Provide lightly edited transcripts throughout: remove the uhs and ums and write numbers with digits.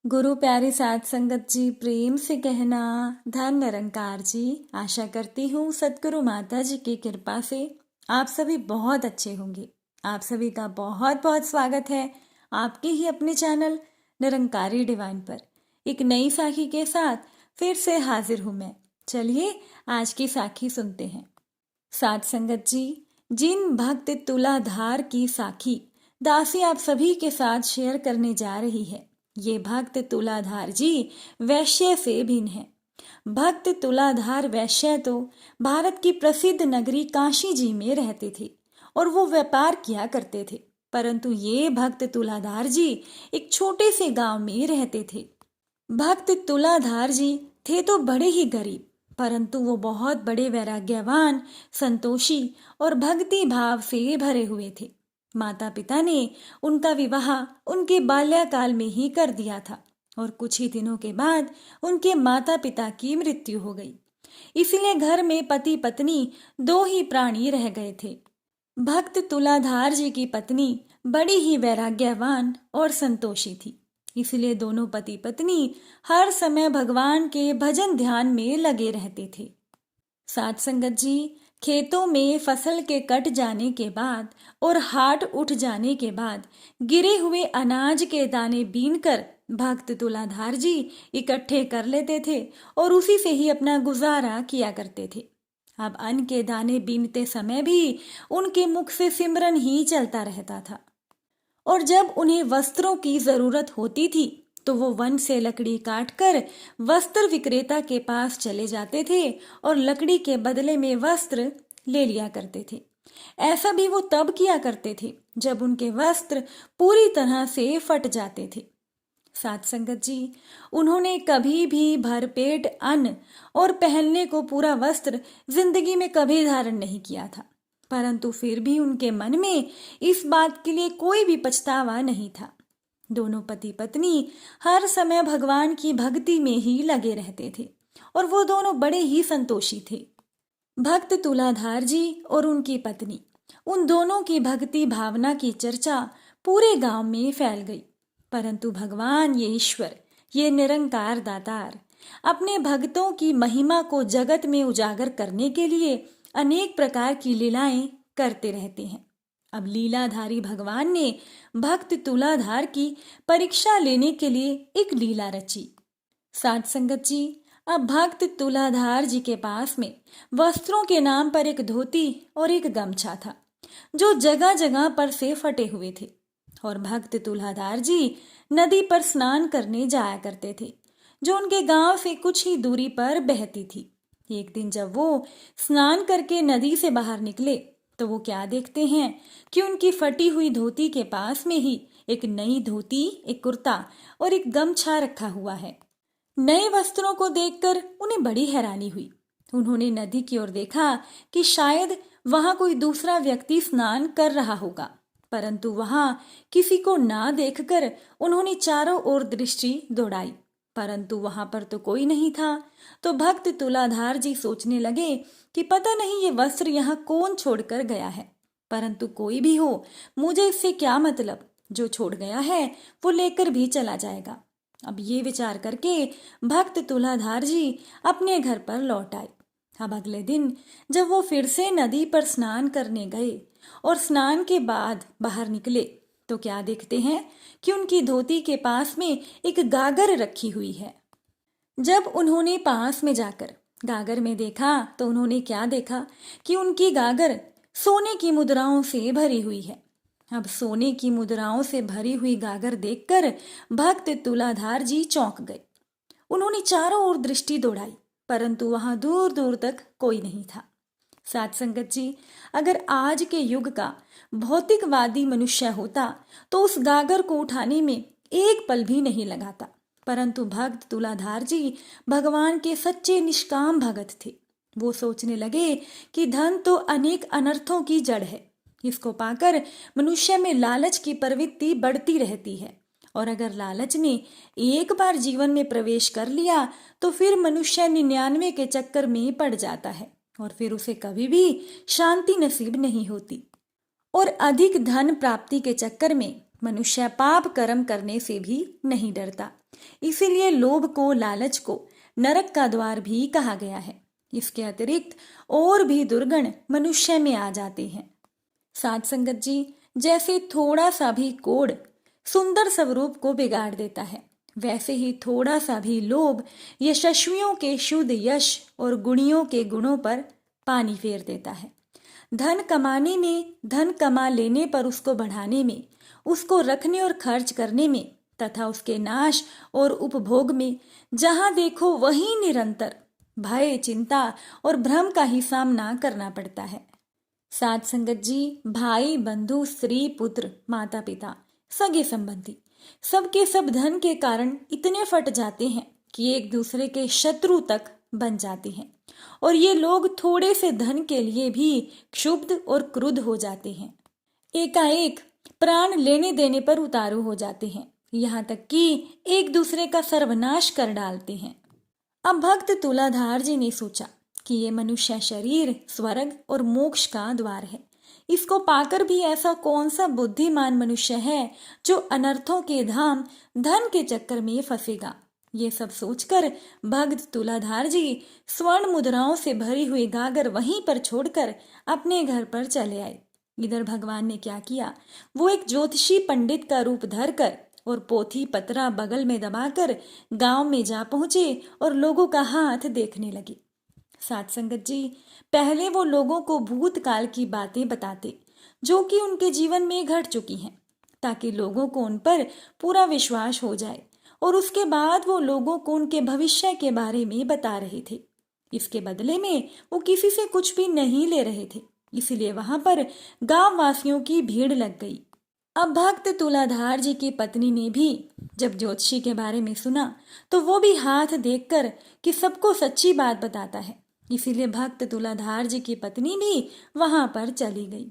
गुरु प्यारी साध संगत जी, प्रेम से कहना धन निरंकार जी। आशा करती हूँ सतगुरु माता जी की कृपा से आप सभी बहुत अच्छे होंगे। आप सभी का बहुत बहुत स्वागत है आपके ही अपने चैनल निरंकारी डिवाइन पर। एक नई साखी के साथ फिर से हाजिर हूँ मैं। चलिए आज की साखी सुनते हैं। साध संगत जी, जिन भक्त तुलाधार की साखी दासी आप सभी के साथ शेयर करने जा रही है, ये भक्त तुलाधार जी वैश्य से भिन्न है। भक्त तुलाधार वैश्य तो भारत की प्रसिद्ध नगरी काशी जी में रहते थे और वो व्यापार किया करते थे, परंतु ये भक्त तुलाधार जी एक छोटे से गांव में रहते थे। भक्त तुलाधार जी थे तो बड़े ही गरीब, परंतु वो बहुत बड़े वैराग्यवान, संतोषी और भक्ति भाव से भरे हुए थे। माता पिता ने उनका विवाह उनके बाल्यकाल में ही कर दिया था और कुछ ही दिनों के बाद उनके माता पिता की मृत्यु हो गई। इसलिए घर में पति पत्नी दो ही प्राणी रह गए थे। भक्त तुलाधार जी की पत्नी बड़ी ही वैराग्यवान और संतोषी थी, इसलिए दोनों पति पत्नी हर समय भगवान के भजन ध्यान में लगे रहते थे। साध संगत जी, खेतों में फसल के कट जाने के बाद और हाट उठ जाने के बाद गिरे हुए अनाज के दाने बीनकर भक्त तुलाधार जी इकट्ठे कर लेते थे और उसी से ही अपना गुजारा किया करते थे। अब अन्न के दाने बीनते समय भी उनके मुख से सिमरन ही चलता रहता था और जब उन्हें वस्त्रों की जरूरत होती थी तो वो वन से लकड़ी काटकर वस्त्र विक्रेता के पास चले जाते थे और लकड़ी के बदले में वस्त्र ले लिया करते थे। ऐसा भी वो तब किया करते थे जब उनके वस्त्र पूरी तरह से फट जाते थे। साध संगत जी, उन्होंने कभी भी भरपेट अन्न और पहनने को पूरा वस्त्र जिंदगी में कभी धारण नहीं किया था, परंतु फिर भी उनके मन में इस बात के लिए कोई भी पछतावा नहीं था। दोनों पति पत्नी हर समय भगवान की भक्ति में ही लगे रहते थे और वो दोनों बड़े ही संतोषी थे। भक्त तुलाधार जी और उनकी पत्नी, उन दोनों की भक्ति भावना की चर्चा पूरे गांव में फैल गई, परंतु भगवान ये ईश्वर, ये निरंकार दातार अपने भक्तों की महिमा को जगत में उजागर करने के लिए अनेक प्रकार की लीलाएं करते रहते हैं। अब लीलाधारी भगवान ने भक्त तुलाधार की परीक्षा लेने के लिए एक लीला रची। साध संगत जी, अब भक्त तुलाधार जी के पास में वस्त्रों के नाम पर एक धोती और एक गमछा था जो जगह जगह पर से फटे हुए थे और भक्त तुलाधार जी नदी पर स्नान करने जाया करते थे जो उनके गांव से कुछ ही दूरी पर बहती थी। एक दिन जब वो स्नान करके नदी से बाहर निकले तो वो क्या देखते हैं कि उनकी फटी हुई धोती के पास में ही एक नई धोती, एक कुर्ता और एक गमछा रखा हुआ है। नए वस्त्रों को देखकर उन्हें बड़ी हैरानी हुई। उन्होंने नदी की ओर देखा कि शायद वहां कोई दूसरा व्यक्ति स्नान कर रहा होगा, परंतु वहां किसी को ना देखकर उन्होंने चारों ओर दृष्टि दौड़ाई, परंतु वहां पर तो कोई नहीं था। तो भक्त तुलाधार जी सोचने लगे कि पता नहीं ये वस्त्र यहाँ कौन छोड़कर गया है, परंतु कोई भी हो, मुझे इससे क्या मतलब, जो छोड़ गया है वो लेकर भी चला जाएगा। अब ये विचार करके भक्त तुलाधार जी अपने घर पर लौट आए। अब अगले दिन जब वो फिर से नदी पर स्नान करने गए और स्नान के बाद बाहर निकले तो क्या देखते हैं कि उनकी धोती के पास में एक गागर रखी हुई है। जब उन्होंने पास में जाकर गागर में देखा तो उन्होंने क्या देखा कि उनकी गागर सोने की मुद्राओं से भरी हुई है। अब सोने की मुद्राओं से भरी हुई गागर देखकर भक्त तुलाधार जी चौंक गए। उन्होंने चारों ओर दृष्टि दौड़ाई, परंतु वहां दूर दूर तक कोई नहीं था। साध संगत जी, अगर आज के युग का भौतिकवादी मनुष्य होता तो उस गागर को उठाने में एक पल भी नहीं लगाता, परंतु भक्त तुलाधार जी भगवान के सच्चे निष्काम भगत थे। वो सोचने लगे कि धन तो अनेक अनर्थों की जड़ है, इसको पाकर मनुष्य में लालच की प्रवृत्ति बढ़ती रहती है और अगर लालच ने एक बार जीवन में प्रवेश कर लिया तो फिर मनुष्य 99 के चक्कर में पड़ जाता है और फिर उसे कभी भी शांति नसीब नहीं होती और अधिक धन प्राप्ति के चक्कर में मनुष्य पाप कर्म करने से भी नहीं डरता। इसीलिए लोभ को, लालच को नरक का द्वार भी कहा गया है। इसके अतिरिक्त और भी दुर्गुण मनुष्य में आ जाते हैं। साध संगत जी, जैसे थोड़ा सा भी कोढ़ सुंदर स्वरूप को बिगाड़ देता है, वैसे ही थोड़ा सा भी लोभ यशस्वियों के शुद्ध यश और गुणियों के गुणों पर पानी फेर देता है। धन कमाने में, धन कमा लेने पर उसको बढ़ाने में, उसको रखने और खर्च करने में तथा उसके नाश और उपभोग में जहां देखो वहीं निरंतर भय, चिंता और भ्रम का ही सामना करना पड़ता है। साध संगत जी, भाई, बंधु, स्त्री, पुत्र, माता पिता, सगे संबंधी सबके सब धन के कारण इतने फट जाते हैं कि एक दूसरे के शत्रु तक बन जाते हैं। और ये लोग थोड़े से धन के लिए भी क्षुब्ध और क्रुद्ध हो जाते हैं। एकाएक प्राण लेने देने पर उतारू हो जाते हैं, यहाँ तक कि एक दूसरे का सर्वनाश कर डालते हैं। अब भक्त तुलाधार जी ने सोचा कि ये मनुष्य शरीर स्वर्ग और मोक्ष का द्वार है। इसको पाकर भी ऐसा कौन सा बुद्धिमान मनुष्य है जो अनर्थों के धाम धन के चक्कर में फंसेगा। ये सब सोचकर भक्त तुलाधार जी स्वर्ण मुद्राओं से भरी हुई गागर वहीं पर छोड़कर अपने घर पर चले आए। इधर भगवान ने क्या किया, वो एक ज्योतिषी पंडित का रूप धरकर और पोथी पतरा बगल में दबाकर गांव में जा पहुंचे और लोगों का हाथ देखने लगे। साथ संगत जी, पहले वो लोगों को भूतकाल की बातें बताते जो कि उनके जीवन में घट चुकी हैं, ताकि लोगों को उन पर पूरा विश्वास हो जाए। और उसके बाद वो लोगों को उनके भविष्य के बारे में बता रहे थे। इसके बदले में वो किसी से कुछ भी नहीं ले रहे थे, इसीलिए वहां पर गांव वासियों की भीड़ लग गई। अब भक्त तुलाधार जी की पत्नी ने भी जब ज्योतिषी के बारे में सुना तो वो भी हाथ देखकर कि सबको सच्ची बात बताता है, इसीलिए भक्त तुलाधार जी की पत्नी भी वहां पर चली गई।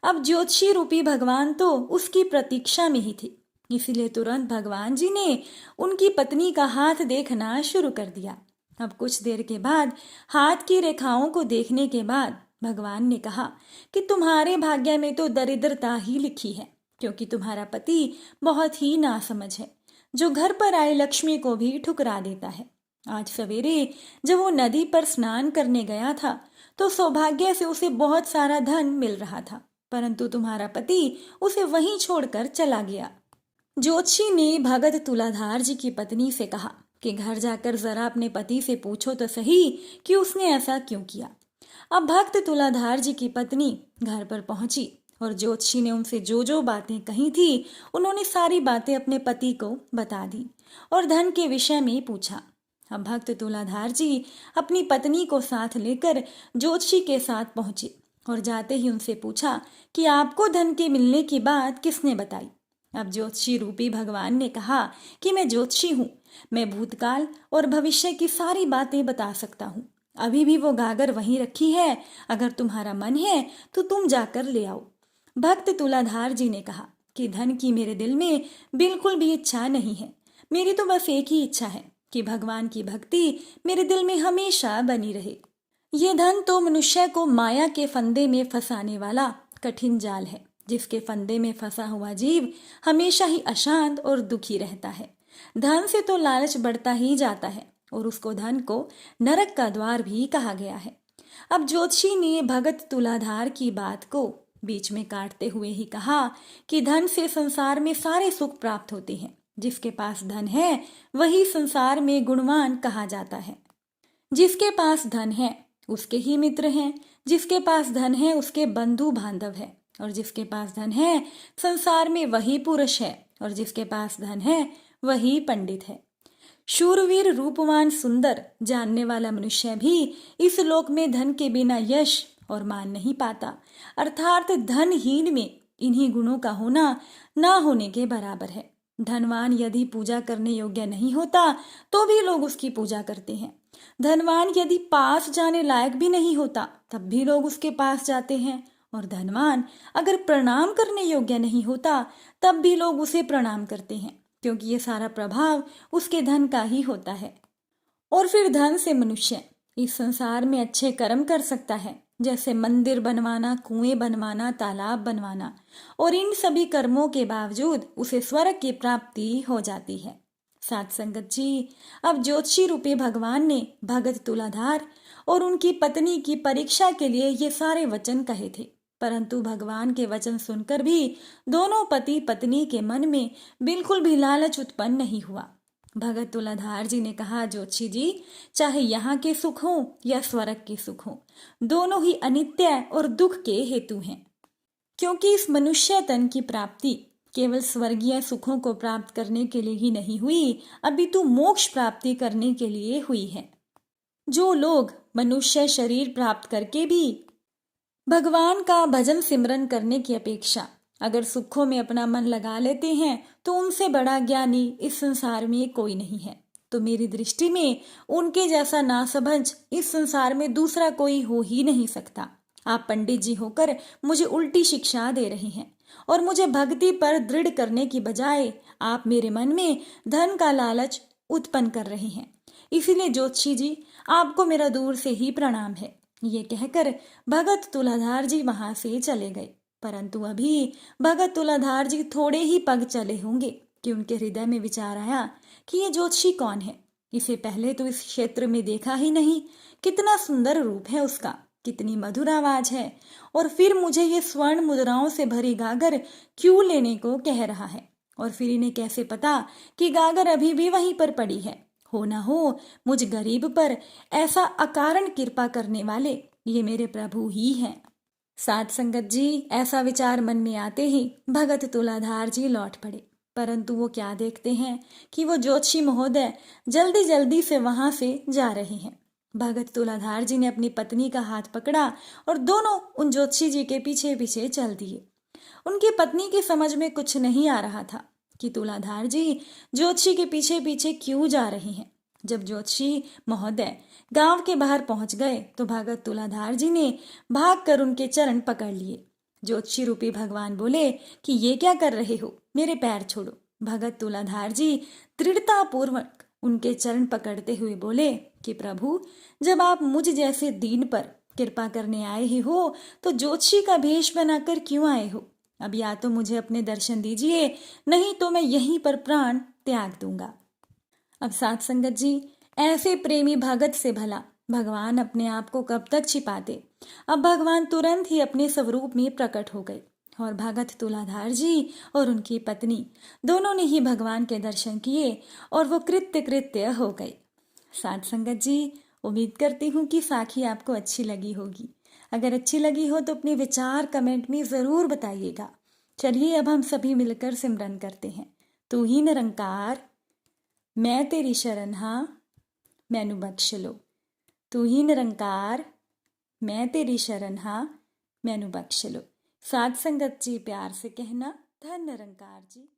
अब ज्योतिषी रूपी भगवान तो उसकी प्रतीक्षा में ही थे, इसीलिए तुरंत भगवान जी ने उनकी पत्नी का हाथ देखना शुरू कर दिया। अब कुछ देर के बाद हाथ की रेखाओं को देखने के बाद भगवान ने कहा कि तुम्हारे भाग्य में तो दरिद्रता ही लिखी है, क्योंकि तुम्हारा पति बहुत ही नासमझ है, जो घर पर आए लक्ष्मी को भी ठुकरा देता है। आज सवेरे जब वो नदी पर स्नान करने गया था तो सौभाग्य से उसे बहुत सारा धन मिल रहा था, परंतु तुम्हारा पति उसे वहीं छोड़कर चला गया। ज्योतिषी ने भगत तुलाधार जी की पत्नी से कहा कि घर जाकर जरा अपने पति से पूछो तो सही कि उसने ऐसा क्यों किया। अब भक्त तुलाधार जी की पत्नी घर पर पहुंची और ज्योतिषी ने उनसे जो जो बातें कही थी उन्होंने सारी बातें अपने पति को बता दी और धन के विषय में पूछा। अब भक्त तुलाधार जी अपनी पत्नी को साथ लेकर ज्योतिषी के साथ पहुंचे और जाते ही उनसे पूछा कि आपको धन के मिलने की बात किसने बताई। अब ज्योतिषी रूपी भगवान ने कहा कि मैं ज्योतिषी हूँ, मैं भूतकाल और भविष्य की सारी बातें बता सकता हूँ। अभी भी वो गागर वहीं रखी है, अगर तुम्हारा मन है तो तुम जाकर ले आओ। भक्त तुलाधार जी ने कहा कि धन की मेरे दिल में बिल्कुल भी इच्छा नहीं है, मेरी तो बस एक ही इच्छा है कि भगवान की भक्ति मेरे दिल में हमेशा बनी रहे। ये धन तो मनुष्य को माया के फंदे में फंसाने वाला कठिन जाल है, जिसके फंदे में फंसा हुआ जीव हमेशा ही अशांत और दुखी रहता है। धन से तो लालच बढ़ता ही जाता है और उसको धन को नरक का द्वार भी कहा गया है। अब ज्योतिषी ने भगत तुलाधार की बात को बीच में काटते हुए ही कहा कि धन से संसार में सारे सुख प्राप्त होते हैं, जिसके पास धन है वही संसार में गुणवान कहा जाता है। जिसके पास धन है उसके ही मित्र हैं, जिसके पास धन है उसके बंधु बांधव है, और जिसके पास धन है संसार में वही पुरुष है, और जिसके पास धन है वही पंडित है। शूरवीर, रूपवान, सुंदर, जानने वाला मनुष्य भी इस लोक में धन के बिना यश और मान नहीं पाता, अर्थात धनहीन में इन्हीं गुणों का होना ना होने के बराबर है। धनवान यदि पूजा करने योग्य नहीं होता तो भी लोग उसकी पूजा करते हैं। धनवान यदि पास जाने लायक भी नहीं होता तब भी लोग उसके पास जाते हैं, और धनवान अगर प्रणाम करने योग्य नहीं होता तब भी लोग उसे प्रणाम करते हैं, क्योंकि ये सारा प्रभाव उसके धन का ही होता है। और फिर धन से मनुष्य इस संसार में अच्छे कर्म कर सकता है, जैसे मंदिर बनवाना, कुएं बनवाना, तालाब बनवाना, और इन सभी कर्मों के बावजूद उसे स्वर्ग की प्राप्ति हो जाती है। साथ संगत जी, अब ज्योतिषी रूपी भगवान ने भगत तुलाधार और उनकी पत्नी की परीक्षा के लिए ये सारे वचन कहे थे, परंतु भगवान के वचन सुनकर भी दोनों पति पत्नी के मन में बिल्कुल भी लालच उत्पन्न नहीं हुआ। भगत तुलाधार जी ने कहा, ज्योतिषी जी, चाहे यहाँ के सुख हो या स्वर्ग के सुख हो, दोनों ही अनित्य और दुख के हेतु हैं, क्योंकि इस मनुष्य तन की प्राप्ति केवल स्वर्गीय सुखों को प्राप्त करने के लिए ही नहीं हुई, अपितु मोक्ष प्राप्ति करने के लिए हुई है। जो लोग मनुष्य शरीर प्राप्त करके भी भगवान का भजन सिमरन करने की अपेक्षा अगर सुखों में अपना मन लगा लेते हैं, तो उनसे बड़ा ज्ञानी इस संसार में कोई नहीं है। तो मेरी दृष्टि में उनके जैसा नासमझ इस संसार में दूसरा कोई हो ही नहीं सकता। आप पंडित जी होकर मुझे उल्टी शिक्षा दे रहे हैं और मुझे भक्ति पर दृढ़ करने की बजाय आप मेरे मन में धन का लालच उत्पन्न कर रहे हैं। इसीलिए ज्योतिषी जी, आपको मेरा दूर से ही प्रणाम है। ये कहकर भगत तुलाधार जी वहां से चले गए। परंतु अभी भगत तुलाधार जी थोड़े ही पग चले होंगे कि उनके हृदय में विचार आया कि ये ज्योतिषी कौन है। इसे पहले तो इस क्षेत्र में देखा ही नहीं। कितना सुंदर रूप है उसका, कितनी मधुर आवाज है, और फिर मुझे ये स्वर्ण मुद्राओं से भरी गागर क्यों लेने को कह रहा है। और फिर इन्हें कैसे पता कि गागर अभी भी वहीं पर पड़ी है। हो ना हो मुझ गरीब पर ऐसा अकारण कृपा करने वाले ये मेरे प्रभु ही हैं। साथ संगत जी, ऐसा विचार मन में आते ही भगत तुलाधार जी लौट पड़े। परंतु वो क्या देखते हैं कि वो ज्योतिषी महोदय जल्दी जल्दी से वहां से जा रहे हैं। भगत तुलाधार जी ने अपनी पत्नी का हाथ पकड़ा और दोनों उन ज्योतिषी जी के पीछे पीछे चल दिए। उनकी पत्नी की समझ में कुछ नहीं आ रहा था कि तुलाधार जी ज्योतिषी के पीछे पीछे क्यों जा रहे हैं। जब ज्योतिषी महोदय गांव के बाहर पहुंच गए तो भगत तुलाधार जी ने भागकर उनके चरण पकड़ लिए। ज्योतिषी रूपी भगवान बोले कि ये क्या कर रहे हो, मेरे पैर छोड़ो। भगत तुलाधार जी दृढ़ता पूर्वक उनके चरण पकड़ते हुए बोले कि प्रभु, जब आप मुझ जैसे दीन पर कृपा करने आए ही हो तो ज्योतिषी का भेष बनाकर क्यों आए हो। अब या तो मुझे अपने दर्शन दीजिए, नहीं तो मैं यहीं पर प्राण त्याग दूंगा। अब साथ संगत जी, ऐसे प्रेमी भगत से भला भगवान अपने आप को कब तक छिपाते। अब भगवान तुरंत ही अपने स्वरूप में प्रकट हो गए और भगत तुलाधार जी और उनकी पत्नी दोनों ने ही भगवान के दर्शन किए और वो कृत्य कृत्य हो गए। साथ संगत जी, उम्मीद करती हूँ कि साखी आपको अच्छी लगी होगी। अगर अच्छी लगी हो तो अपने विचार कमेंट में ज़रूर बताइएगा। चलिए अब हम सभी मिलकर सिमरन करते हैं। तू ही निरंकार, मैं तेरी शरण हाँ, मैनू बख्श लो। तू ही निरंकार, मैं तेरी शरण हाँ, मैनू बख्श लो। साथ संगत जी, प्यार से कहना, धन निरंकार जी।